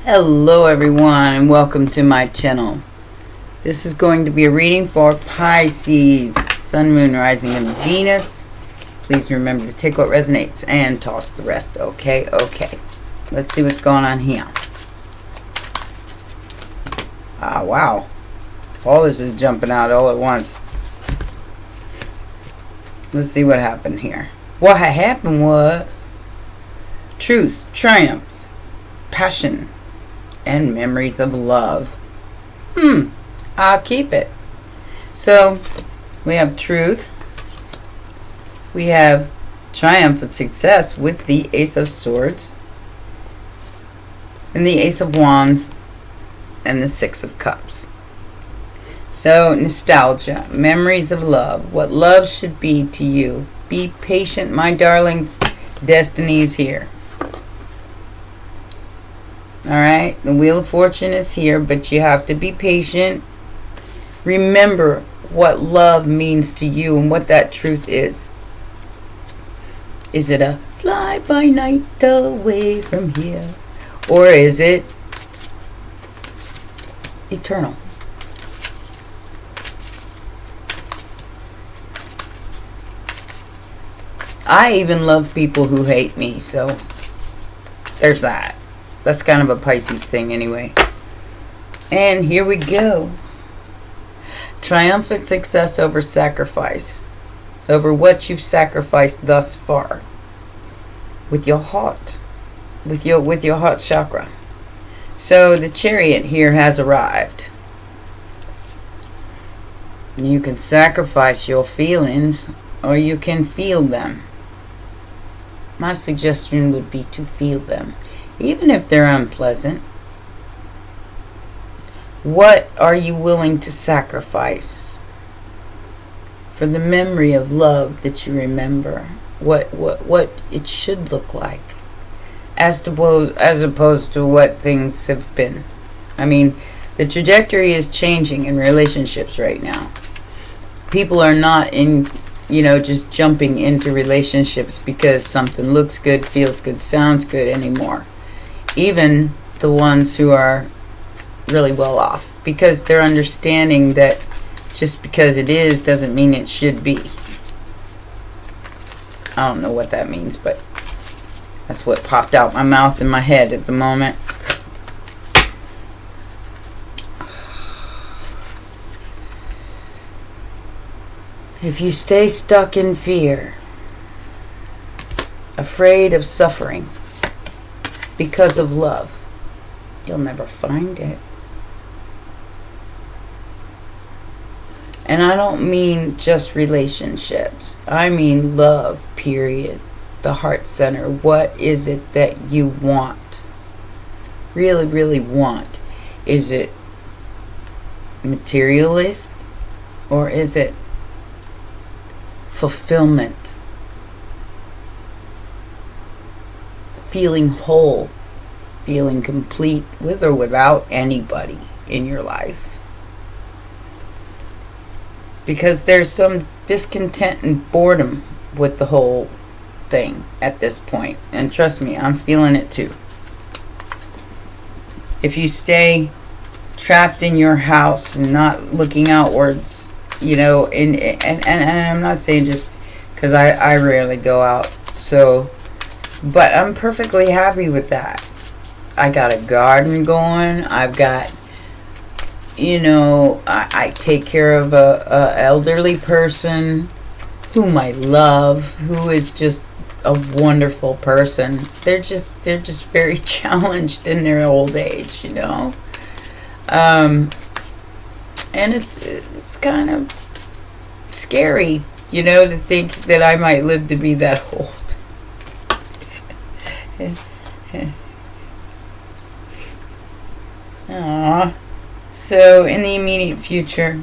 Hello everyone and welcome to my channel. This is going to be a reading for Pisces, Sun, Moon, Rising, and Venus. Please remember to take what resonates and toss the rest. Okay. Let's see what's going on here. Wow. All this is jumping out all at once. Let's see what happened here. What happened was truth, triumph, passion, and memories of love. I'll keep it. So we have truth, we have triumphant success with the Ace of Swords and the Ace of Wands and the Six of Cups. So nostalgia, memories of love, what love should be to you. Be patient, my darlings. Destiny is here. Alright, the Wheel of Fortune is here, but you have to be patient. Remember what love means to you and what that truth is. Is it a fly by night away from here? Or is it eternal? I even love people who hate me, so there's that. That's kind of a Pisces thing anyway. And here we go. Triumphant success over sacrifice. Over what you've sacrificed thus far. With your heart. With your heart chakra. So the Chariot here has arrived. You can sacrifice your feelings or you can feel them. My suggestion would be to feel them. Even if they're unpleasant. What are you willing to sacrifice for the memory of love that you remember? What it should look like, as opposed to what things have been. I mean, the trajectory is changing in relationships right now. People are not just jumping into relationships because something looks good, feels good, sounds good anymore. Even the ones who are really well off, because they're understanding that just because it is doesn't mean it should be. I don't know what that means, but that's what popped out my mouth and my head at the moment. If you stay stuck in fear, afraid of suffering because of love, you'll never find it. And I don't mean just relationships. I mean love, period. The heart center. What is it that you want? Really, really want? Is it materialist? Or is it fulfillment? Feeling whole, feeling complete with or without anybody in your life. Because there's some discontent and boredom with the whole thing at this point. And trust me, I'm feeling it too. If you stay trapped in your house and not looking outwards, and I'm not saying just because I rarely go out, but I'm perfectly happy with that. I got a garden going. I've got, I take care of a elderly person whom I love, who is just a wonderful person. They're just very challenged in their old age, and it's kind of scary, to think that I might live to be that old. Aww. So in the immediate future,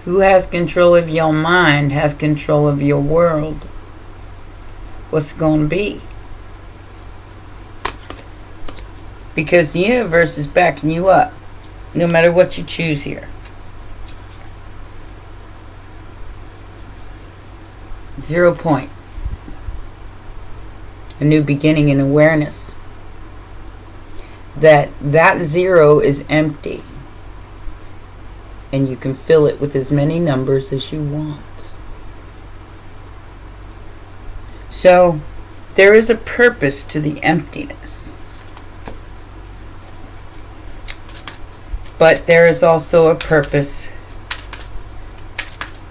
who has control of your mind has control of your world. What's it going to be? Because the universe is backing you up, no matter what you choose here. 0 point. a new beginning in awareness. That 0 is empty. And you can fill it with as many numbers as you want. So, there is a purpose to the emptiness. But there is also a purpose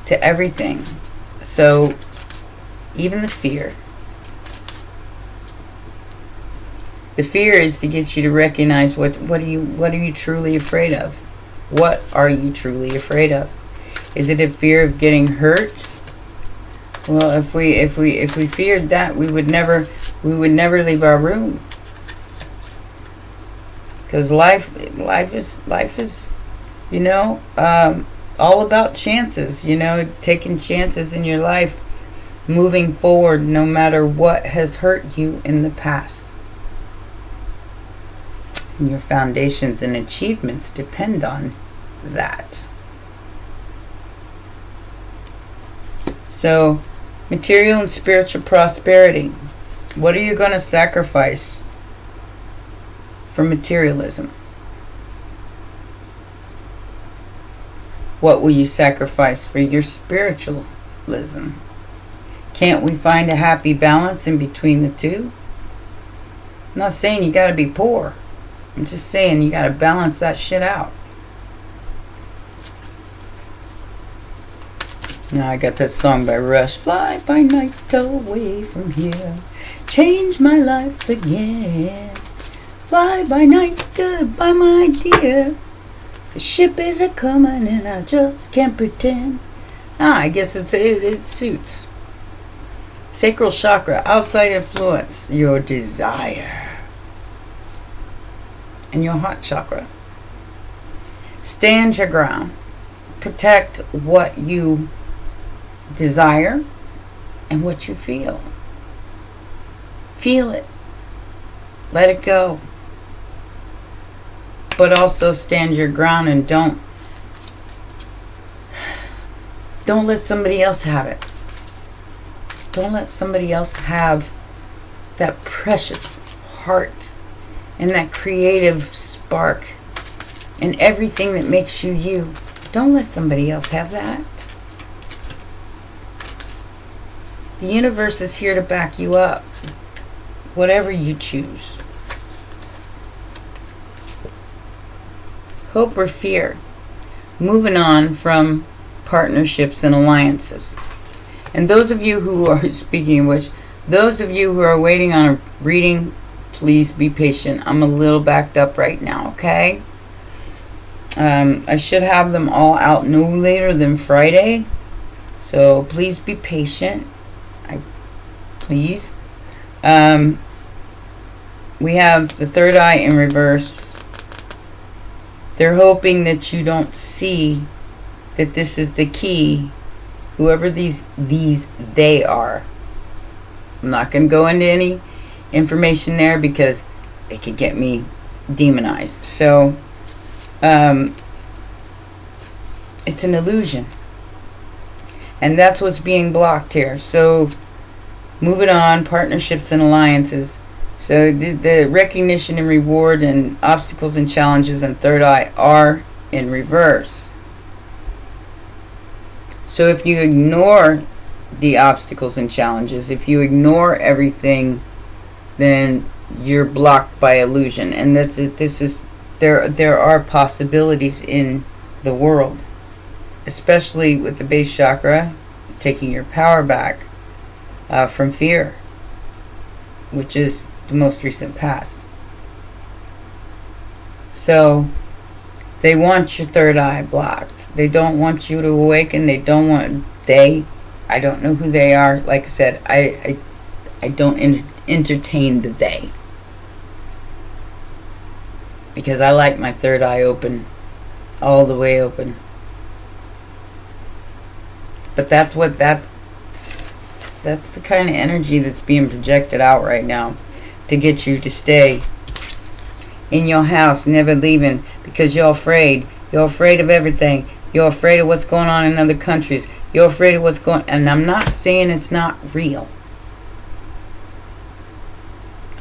to everything. So, even the fear. The fear is to get you to recognize what are you truly afraid of? What are you truly afraid of? Is it a fear of getting hurt? Well, if we feared that, we would never leave our room. Because life is, all about chances. Taking chances in your life, moving forward, no matter what has hurt you in the past. And your foundations and achievements depend on that. So, material and spiritual prosperity. What are you going to sacrifice for materialism? What will you sacrifice for your spiritualism? Can't we find a happy balance in between the two? I'm not saying you got to be poor. I'm just saying you got to balance that shit out. Now I got that song by Rush. Fly by night away from here. Change my life again. Fly by night, goodbye my dear. The ship is a-comin' and I just can't pretend. I guess it suits. Sacral chakra, outside influence, your desire. And your heart chakra. Stand your ground. Protect what you desire and what you feel. Feel it. Let it go. But also stand your ground and don't let somebody else have it. Don't let somebody else have that precious heart and that creative spark and everything that makes you you. Don't let somebody else have that. The universe is here to back you up, whatever you choose. Hope or fear. Moving on from partnerships and alliances. And those of you who are, speaking of which, those of you who are waiting on a reading, please be patient. I'm a little backed up right now, okay? I should have them all out no later than Friday. So please be patient. Please. We have the third eye in reverse. They're hoping that you don't see that this is the key. Whoever these they are. I'm not going to go into any information there because it could get me demonized. So, it's an illusion. And that's what's being blocked here. So, moving on, partnerships and alliances. So, the recognition and reward and obstacles and challenges and third eye are in reverse. So if you ignore the obstacles and challenges, if you ignore everything, then you're blocked by illusion. And that's it. There are possibilities in the world, especially with the base chakra, taking your power back from fear, which is the most recent past. So they want your third eye blocked. They don't want you to awaken. I don't know who they are. Like I said, I don't entertain the they. Because I like my third eye open. All the way open. But that's the kind of energy that's being projected out right now. To get you to stay in your house, never leaving. Because you're afraid. You're afraid of everything. You're afraid of what's going on in other countries. You're afraid of what's going on. And I'm not saying it's not real.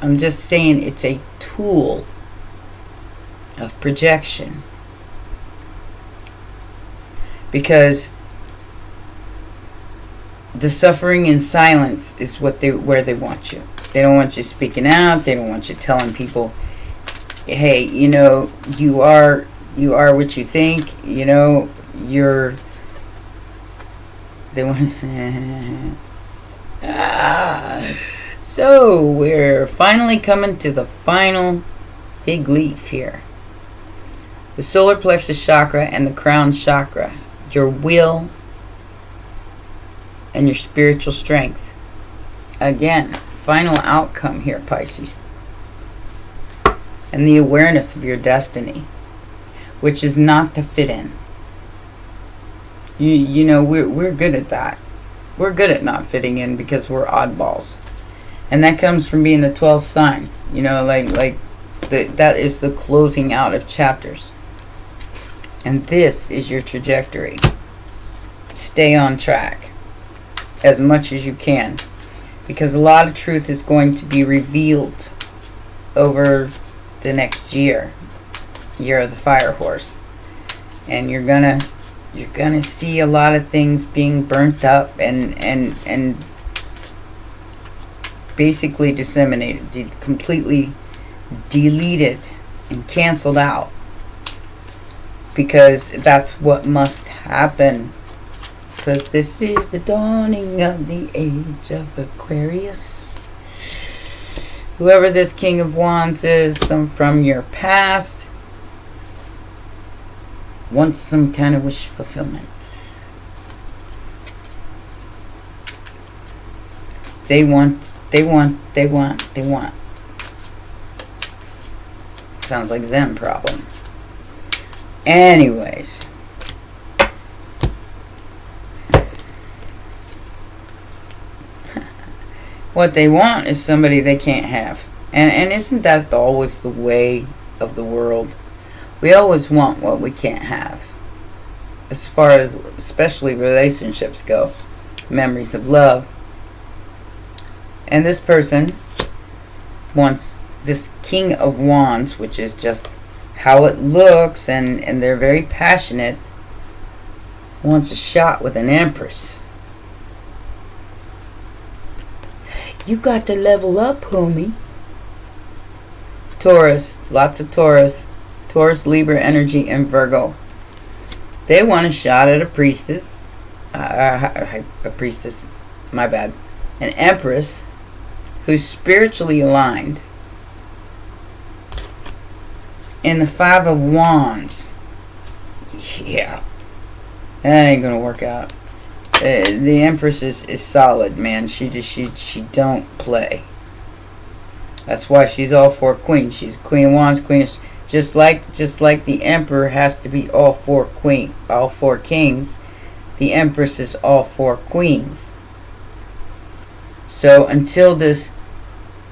I'm just saying it's a tool of projection. Because the suffering in silence is where they want you. They don't want you speaking out. They don't want you telling people, hey, you know, you are what you think. You know, they want. So we're finally coming to the final fig leaf here. The solar plexus chakra and the crown chakra. Your will and your spiritual strength. Again, final outcome here, Pisces. And the awareness of your destiny, which is not to fit in. You know, we're good at that. We're good at not fitting in because we're oddballs. And that comes from being the 12th sign. You know, that is the closing out of chapters. And this is your trajectory. Stay on track as much as you can, because a lot of truth is going to be revealed over the next year of the fire horse, and you're gonna see a lot of things being burnt up and basically disseminated, completely deleted and canceled out, because that's what must happen. Because this is the dawning of the age of Aquarius. Whoever this King of Wands is, some from your past, wants some kind of wish fulfillment. They want. Sounds like them problem. Anyways. What they want is somebody they can't have. And isn't that always the way of the world? We always want what we can't have. As far as especially relationships go. Memories of love. And this person wants this King of Wands, which is just how it looks, and they're very passionate, wants a shot with an Empress. You got to level up, homie. Taurus, lots of Taurus. Taurus, Libra energy, and Virgo. They want a shot at a priestess. A priestess, my bad. An Empress who's spiritually aligned. In the Five of Wands. Yeah. That ain't gonna work out. The Empress is solid, man. She don't play. That's why she's all four queens. She's Queen of Wands, Queen of, just like the Emperor has to be all four kings. The Empress is all four queens. So until this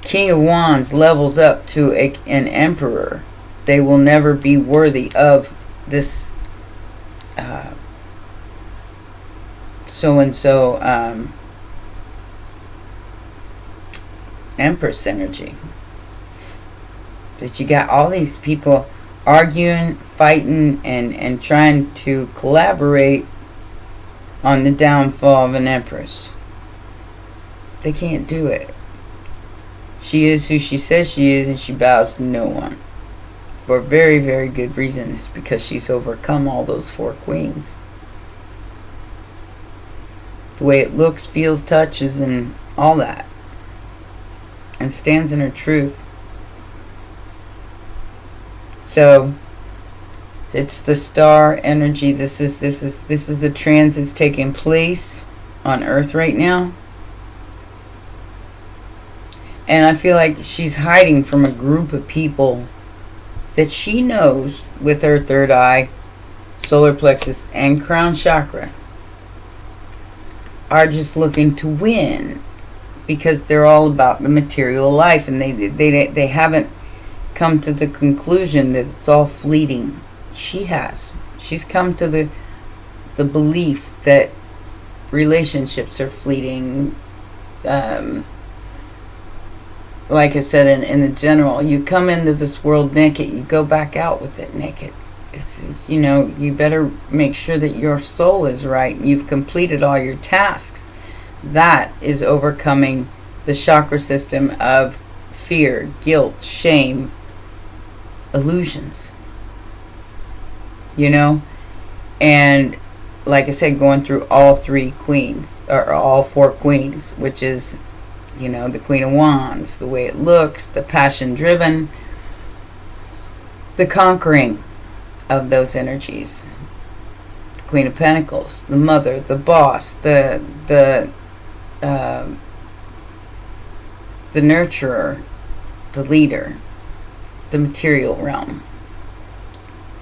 King of Wands levels up to an Emperor, they will never be worthy of this so-and-so Empress energy. That you got all these people arguing, fighting, and trying to collaborate on the downfall of an Empress. They can't do it. She is who she says she is, and she bows to no one. For very, very good reasons, because she's overcome all those four queens. The way it looks, feels, touches, and all that. And stands in her truth. So it's the star energy. This is the transits taking place on Earth right now. And I feel like she's hiding from a group of people that she knows with her third eye, solar plexus, and crown chakra are just looking to win, because they're all about the material life, and they haven't come to the conclusion that it's all fleeting. She has. She's come to the belief that relationships are fleeting. like I said, in the general, you come into this world naked, you go back out with it naked. It's, you better make sure that your soul is right and you've completed all your tasks. That is overcoming the chakra system of fear, guilt, shame, illusions. And like I said, going through all three queens, or all four queens, which is, the Queen of Wands, the way it looks, the passion driven, the conquering of those energies, the Queen of Pentacles, the mother, the boss, the nurturer, the leader, the material realm.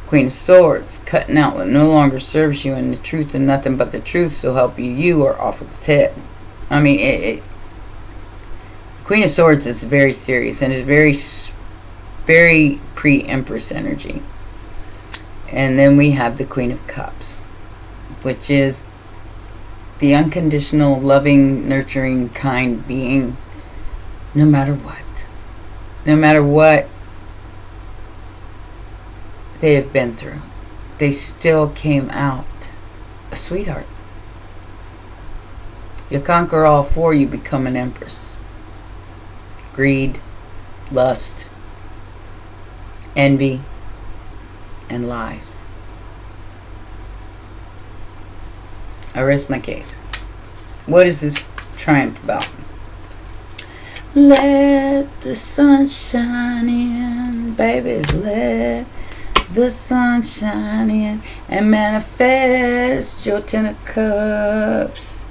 Queen of Swords, cutting out what no longer serves you, and the truth and nothing but the truth, so help you. You are off its head. I mean, Queen of Swords is very serious and is very, very pre-Empress energy. And then we have the Queen of Cups, which is the unconditional, loving, nurturing, kind being, no matter what. No matter what they have been through, they still came out a sweetheart. You conquer all four, you become an empress. Greed, lust, envy, and lies. I rest my case. What is this triumph about? Let the sun shine in, babies, let the sun shine in and manifest your 10 of cups.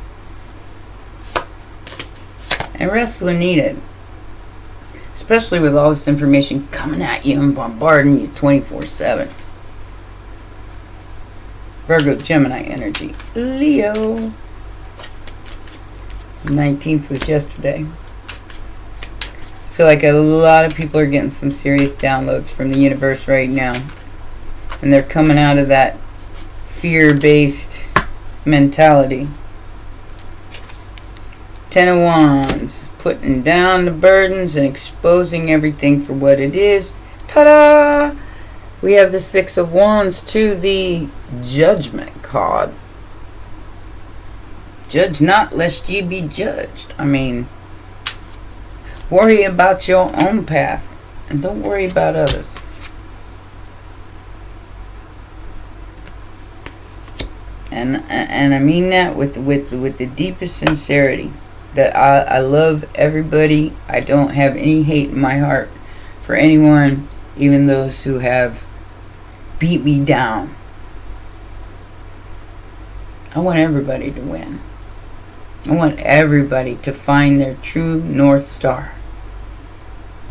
And rest when needed. Especially with all this information coming at you and bombarding you 24/7. Virgo, Gemini energy. Leo. 19th was yesterday. I feel like a lot of people are getting some serious downloads from the universe right now. And they're coming out of that fear-based mentality. 10 of Wands. Putting down the burdens and exposing everything for what it is. Ta-da! We have the 6 of Wands too, the Judgment card. Judge not, lest ye be judged. I mean, worry about your own path and don't worry about others. And I mean that with the deepest sincerity. That I love everybody. I don't have any hate in my heart for anyone, even those who have beat me down. I want everybody to win. I want everybody to find their true North Star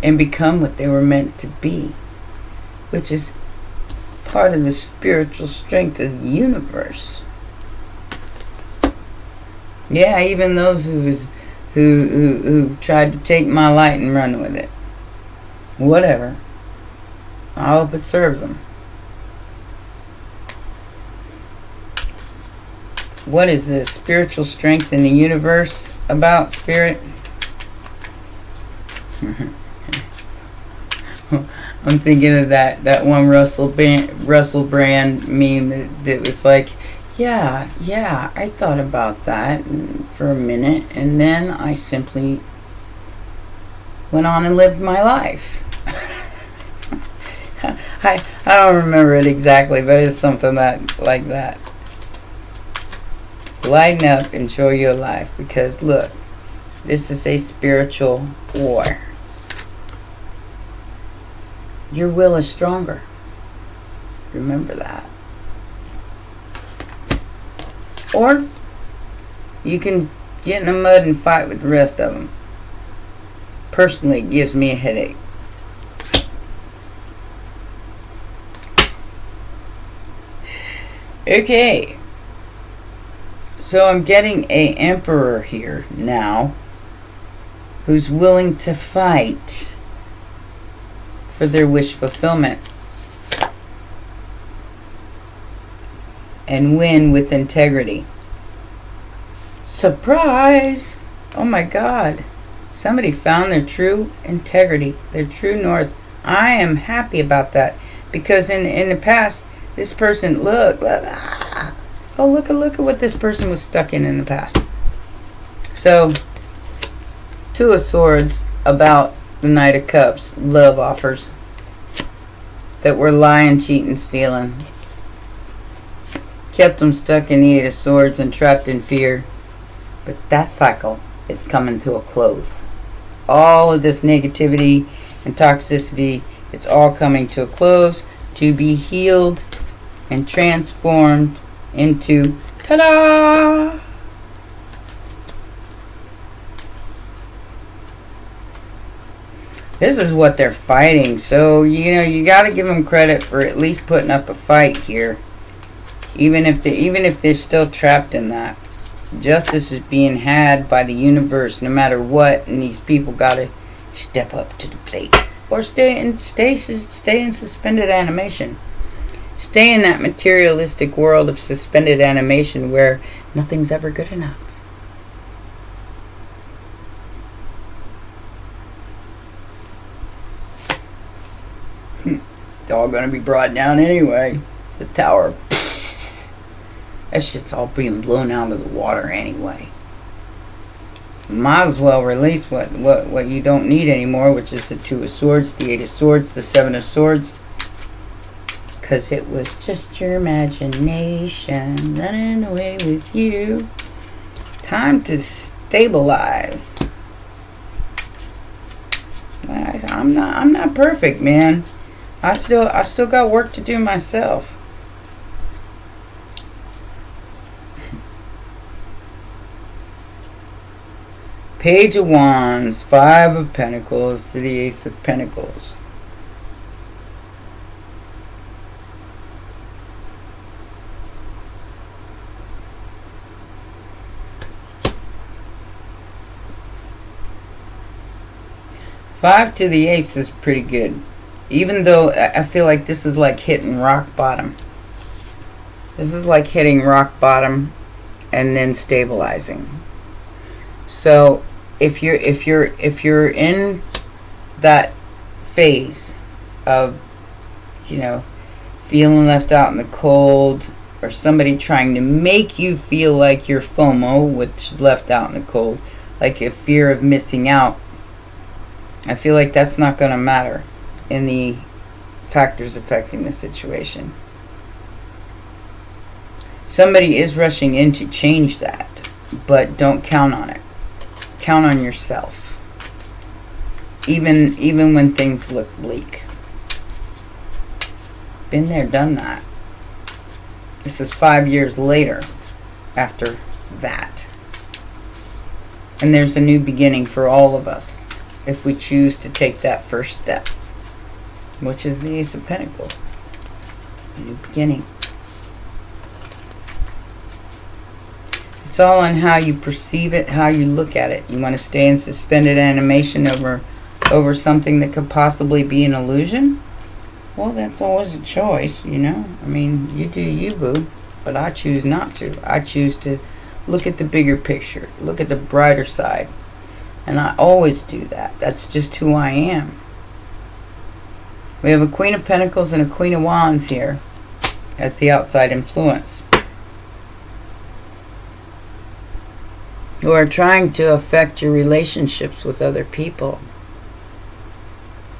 and become what they were meant to be, which is part of the spiritual strength of the universe. Yeah, even those who tried to take my light and run with it. Whatever. I hope it serves them. What is this spiritual strength in the universe about, Spirit? I'm thinking of that one Russell Brand meme that was like, yeah, I thought about that for a minute, and then I simply went on and lived my life. I don't remember it exactly, but it's something like that. Lighten up, enjoy your life, because look, this is a spiritual war. Your will is stronger. Remember that. Or you can get in the mud and fight with the rest of them. Personally, it gives me a headache. Okay. So I'm getting an emperor here now who's willing to fight for their wish fulfillment and win with integrity. Surprise! Oh my God. Somebody found their true integrity, their true north. I am happy about that, because in the past, this person, look at what this person was stuck in the past. So, Two of Swords about the Knight of Cups, love offers that were lying, cheating, stealing. Kept them stuck in the Eight of Swords and trapped in fear. But that cycle is coming to a close. All of this negativity and toxicity, it's all coming to a close, to be healed and transformed into, ta-da! This is what they're fighting. So, you got to give them credit for at least putting up a fight here. Even if they're still trapped in that. Justice is being had by the universe no matter what, and these people got to step up to the plate. Or stay in suspended animation. Stay in that materialistic world of suspended animation where nothing's ever good enough. It's all going to be brought down anyway. The tower. That shit's all being blown out of the water anyway. Might as well release what you don't need anymore, which is the Two of Swords, the Eight of Swords, the Seven of Swords. Because it was just your imagination running away with you. Time to stabilize. I'm not perfect, man. I still got work to do myself. Page of Wands, Five of Pentacles to the Ace of Pentacles. Five to the Ace is pretty good. Even though I feel like this is like hitting rock bottom. This is like hitting rock bottom and then stabilizing. So if you're in that phase of, feeling left out in the cold, or somebody trying to make you feel like you're FOMO, which is left out in the cold, like a fear of missing out, I feel like that's not going to matter in the factors affecting the situation. Somebody is rushing in to change that, but don't count on it. Count on yourself. Even when things look bleak. Been there, done that. This is 5 years later after that. And there's a new beginning for all of us if we choose to take that first step, which is the Ace of Pentacles. A new beginning. It's all on how you perceive it, how you look at it. You want to stay in suspended animation over something that could possibly be an illusion? Well, that's always a choice, I mean, you do you, boo. But I choose not to. I choose to look at the bigger picture. Look at the brighter side. And I always do that. That's just who I am. We have a Queen of Pentacles and a Queen of Wands here as the outside influence, who are trying to affect your relationships with other people.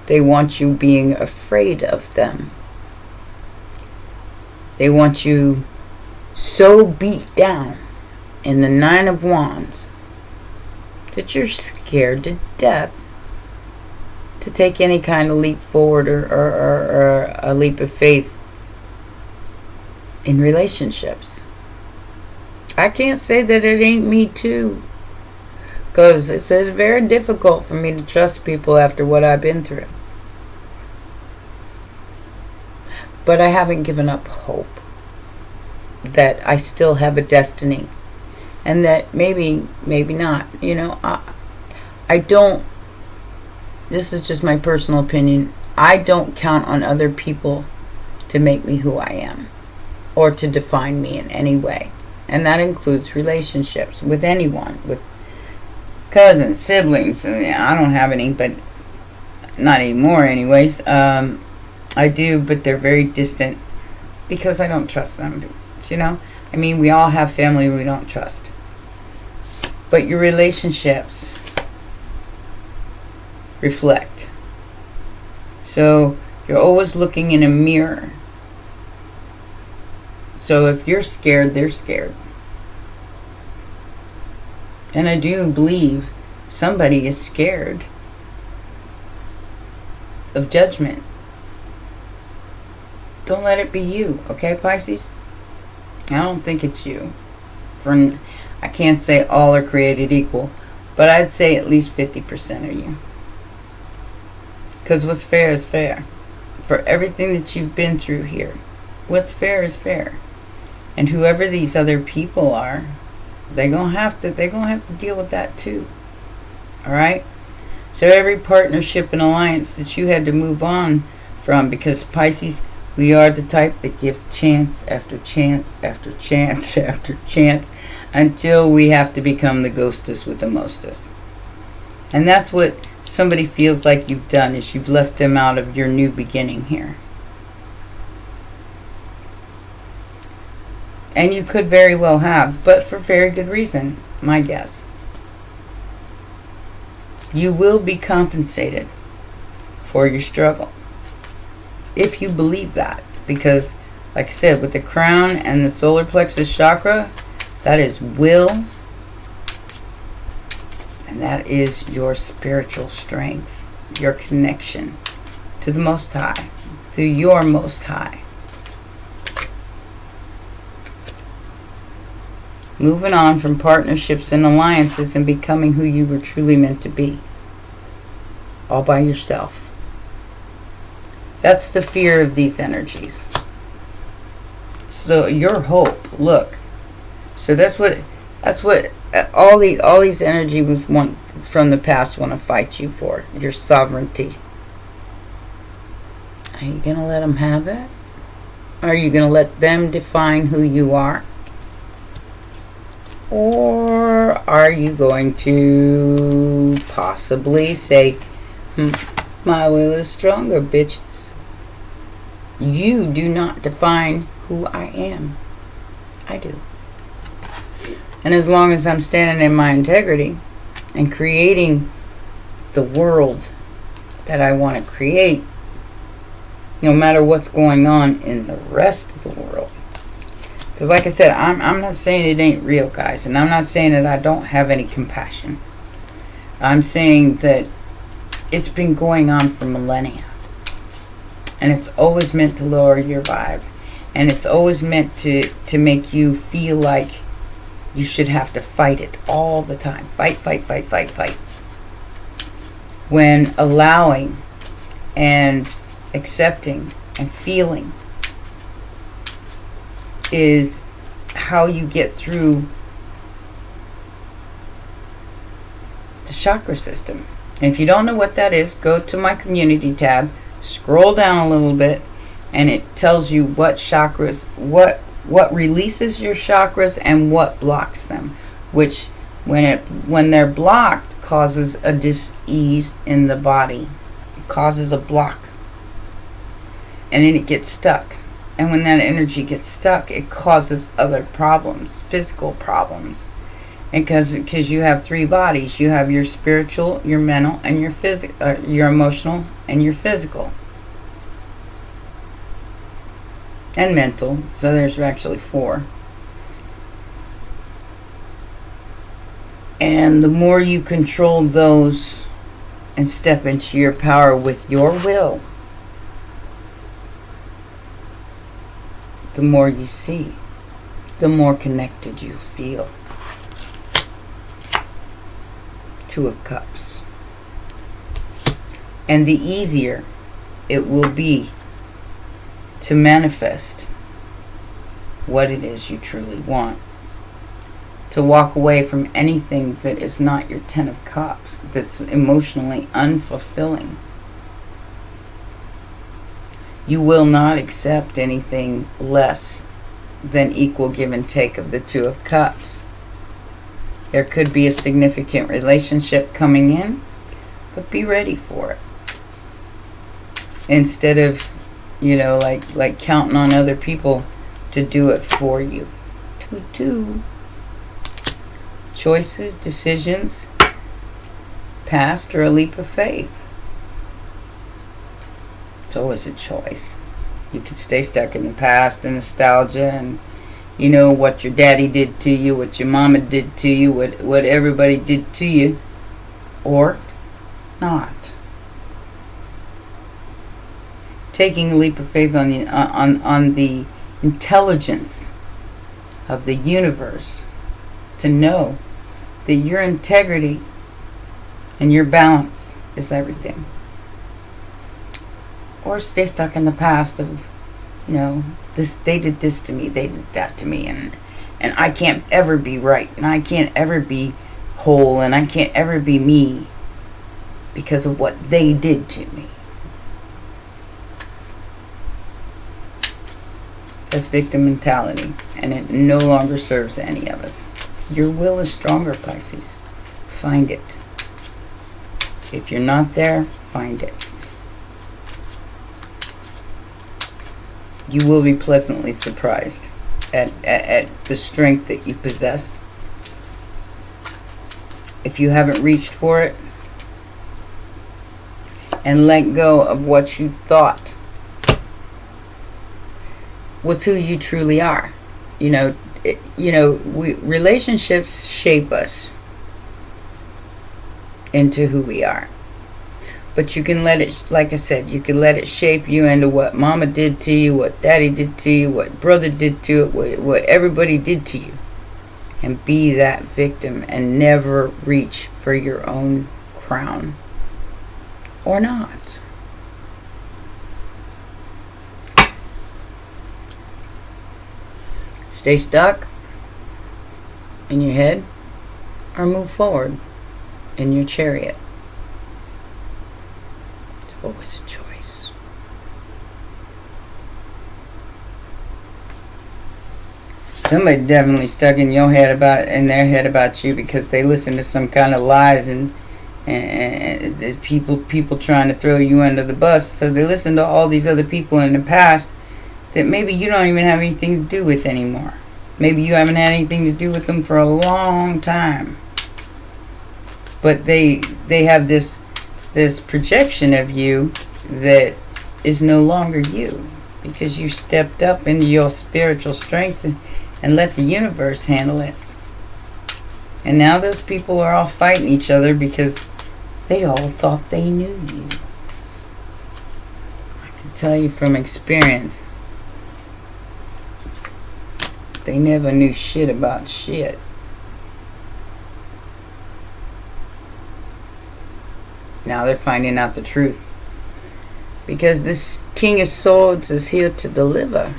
They want you being afraid of them. They want you so beat down in the Nine of Wands that you're scared to death to take any kind of leap forward or a leap of faith in relationships. I can't say that it ain't me too, because it's very difficult for me to trust people after what I've been through. But I haven't given up hope that I still have a destiny, and that maybe not. I don't, this is just my personal opinion, I don't count on other people to make me who I am or to define me in any way. And that includes relationships with anyone, with cousins, siblings. I don't have any, but not anymore anyways. I do, but they're very distant because I don't trust them, you know. I mean, we all have family we don't trust. But your relationships reflect. So you're always looking in a mirror. So if you're scared, they're scared. And I do believe somebody is scared of judgment. Don't let it be you, okay, Pisces? I don't think it's you. I can't say all are created equal, but I'd say at least 50% are you. Because what's fair is fair. For everything that you've been through here, what's fair is fair. And whoever these other people are, they're gonna have to deal with that too. All right. So every partnership and alliance that you had to move on from, because Pisces, we are the type that give chance after chance after chance after chance until we have to become the ghostess with the mostest. And that's what somebody feels like you've done, is you've left them out of your new beginning here. And you could very well have, but for very good reason, my guess. You will be compensated for your struggle, if you believe that. Because, like I said, with the crown and the solar plexus chakra, that is will, and that is your spiritual strength, your connection to the Most High, to your Most High. Moving on from partnerships and alliances and becoming who you were truly meant to be. All by yourself. That's the fear of these energies. So your hope, look. So that's what all these energies want from the past want to fight you for. Your sovereignty. Are you going to let them have it? Are you going to let them define who you are? Or are you going to possibly say, my will is stronger, bitches. You do not define who I am. I do. And as long as I'm standing in my integrity and creating the world that I want to create, no matter what's going on in the rest of the world. Because like I said, I'm not saying it ain't real, guys. And I'm not saying that I don't have any compassion. I'm saying that it's been going on for millennia. And it's always meant to lower your vibe. And it's always meant to make you feel like you should have to fight it all the time. Fight, fight, fight, fight, fight. When allowing and accepting and feeling is how you get through the chakra system. And if you don't know what that is, go to my community tab, scroll down a little bit, and it tells you what chakras, what releases your chakras and what blocks them. Which when they're blocked causes a dis-ease in the body. It causes a block. And then it gets stuck. And when that energy gets stuck, it causes other problems, physical problems. And because you have three bodies, you have your spiritual, your mental, and your emotional, and your physical. And mental. So there's actually 4. And the more you control those and step into your power with your will, the more you see, the more connected you feel. 2 of Cups. And the easier it will be to manifest what it is you truly want. To walk away from anything that is not your 10 of Cups, that's emotionally unfulfilling. You will not accept anything less than equal give and take of the 2 of Cups. There could be a significant relationship coming in, but be ready for it. Instead of, like counting on other people to do it for you. Two. Choices, decisions, past or a leap of faith. It's always a choice. You could stay stuck in the past and nostalgia and what your daddy did to you, what your mama did to you, what everybody did to you, or not. Taking a leap of faith on the intelligence of the universe to know that your integrity and your balance is everything. Or stay stuck in the past of, this, they did this to me, they did that to me, and I can't ever be right, and I can't ever be whole, and I can't ever be me because of what they did to me. That's victim mentality, and it no longer serves any of us. Your will is stronger, Pisces. Find it. If you're not there, find it. You will be pleasantly surprised at the strength that you possess. If you haven't reached for it and let go of what you thought was who you truly are. Relationships shape us into who we are. But you can let it, like I said, you can let it shape you into what mama did to you, what daddy did to you, what brother did to you, what everybody did to you. And be that victim and never reach for your own crown. Or not. Stay stuck in your head or move forward in your chariot. It's always a choice. Somebody definitely stuck in their head about you because they listen to some kind of lies and people trying to throw you under the bus. So they listen to all these other people in the past that maybe you don't even have anything to do with anymore. Maybe you haven't had anything to do with them for a long time. But they have this projection of you that is no longer you, because you stepped up into your spiritual strength and let the universe handle it. And now those people are all fighting each other because they all thought they knew you. I can tell you from experience, they never knew shit about shit. Now they're finding out the truth. Because this King of Swords is here to deliver.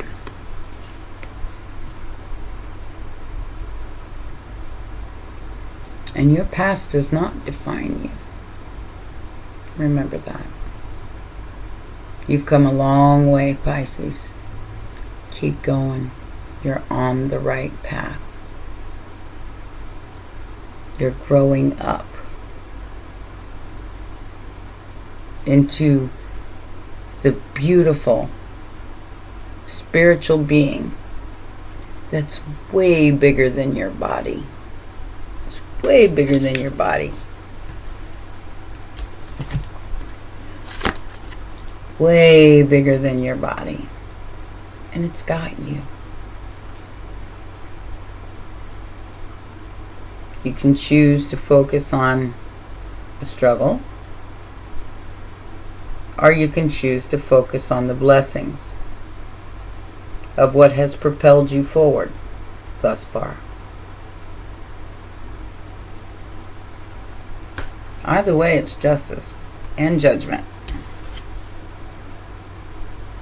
And your past does not define you. Remember that. You've come a long way, Pisces. Keep going. You're on the right path. You're growing up into the beautiful spiritual being that's way bigger than your body. It's way bigger than your body. Way bigger than your body. And it's got you. You can choose to focus on the struggle, or you can choose to focus on the blessings of what has propelled you forward thus far. Either way, it's justice and judgment.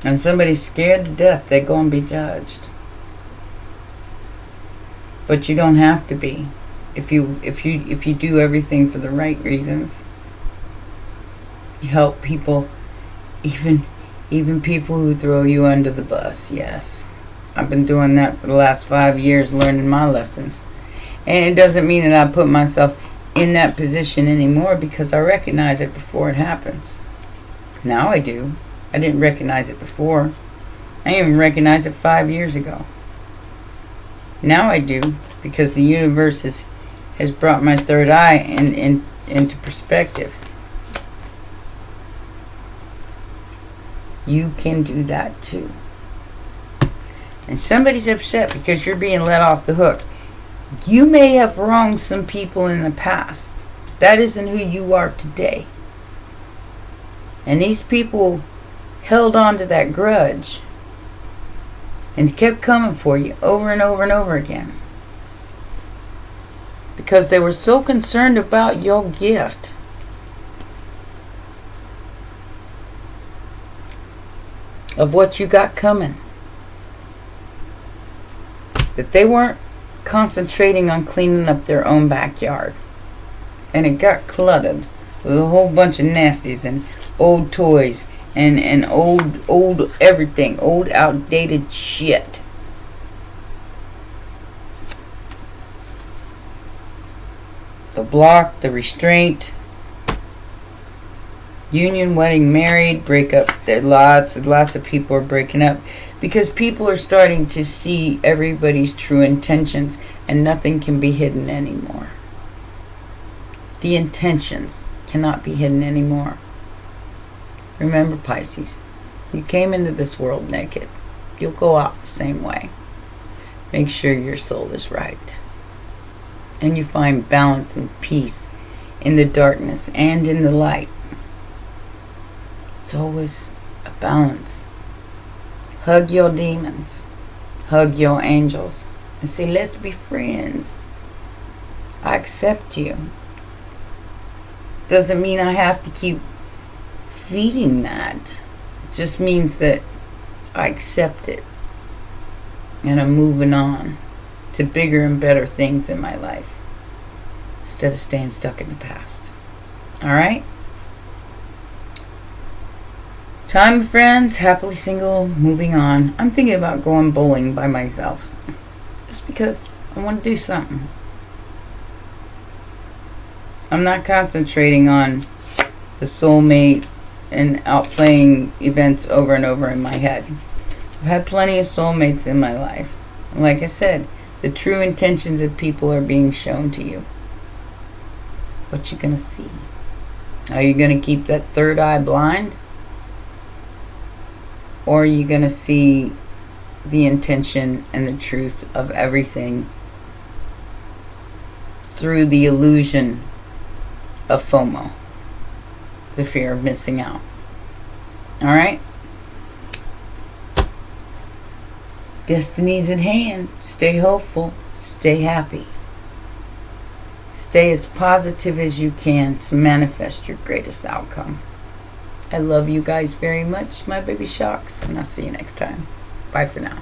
And somebody's scared to death, they're going to be judged. But you don't have to be. If you do everything for the right reasons, you help people, even people who throw you under the bus. Yes, I've been doing that for the last 5 years, learning my lessons, And it doesn't mean that I put myself in that position anymore, because I recognize it before it happens. Now I do. I didn't recognize it before. I didn't even recognize it 5 years ago. Now I do, because the universe has brought my third eye into perspective. You can do that too. And somebody's upset because you're being let off the hook. You may have wronged some people in the past. That isn't who you are today. And these people held on to that grudge and kept coming for you over and over and over again, because they were so concerned about your gift. Of what you got coming, that they weren't concentrating on cleaning up their own backyard. And it got cluttered with a whole bunch of nasties and old toys and old everything, old outdated shit. The block, the restraint, union, wedding, married, breakup. There lots of people are breaking up because people are starting to see everybody's true intentions, and nothing can be hidden anymore. The intentions cannot be hidden anymore. Remember, Pisces, you came into this world naked. You'll go out the same way. Make sure your soul is right, and you find balance and peace in the darkness and in the light. It's always a balance. Hug your demons. Hug your angels. And say, let's be friends. I accept you. Doesn't mean I have to keep feeding that. It just means that I accept it. And I'm moving on to bigger and better things in my life, instead of staying stuck in the past. Alright? Time, friends, happily single, moving on. I'm thinking about going bowling by myself, just because I want to do something. I'm not concentrating on the soulmate and outplaying events over and over in my head. I've had plenty of soulmates in my life. And like I said, the true intentions of people are being shown to you. What you gonna see? Are you gonna keep that third eye blind? Or are you going to see the intention and the truth of everything through the illusion of FOMO, the fear of missing out? Alright? Destiny's at hand. Stay hopeful. Stay happy. Stay as positive as you can to manifest your greatest outcome. I love you guys very much, my baby sharks, and I'll see you next time. Bye for now.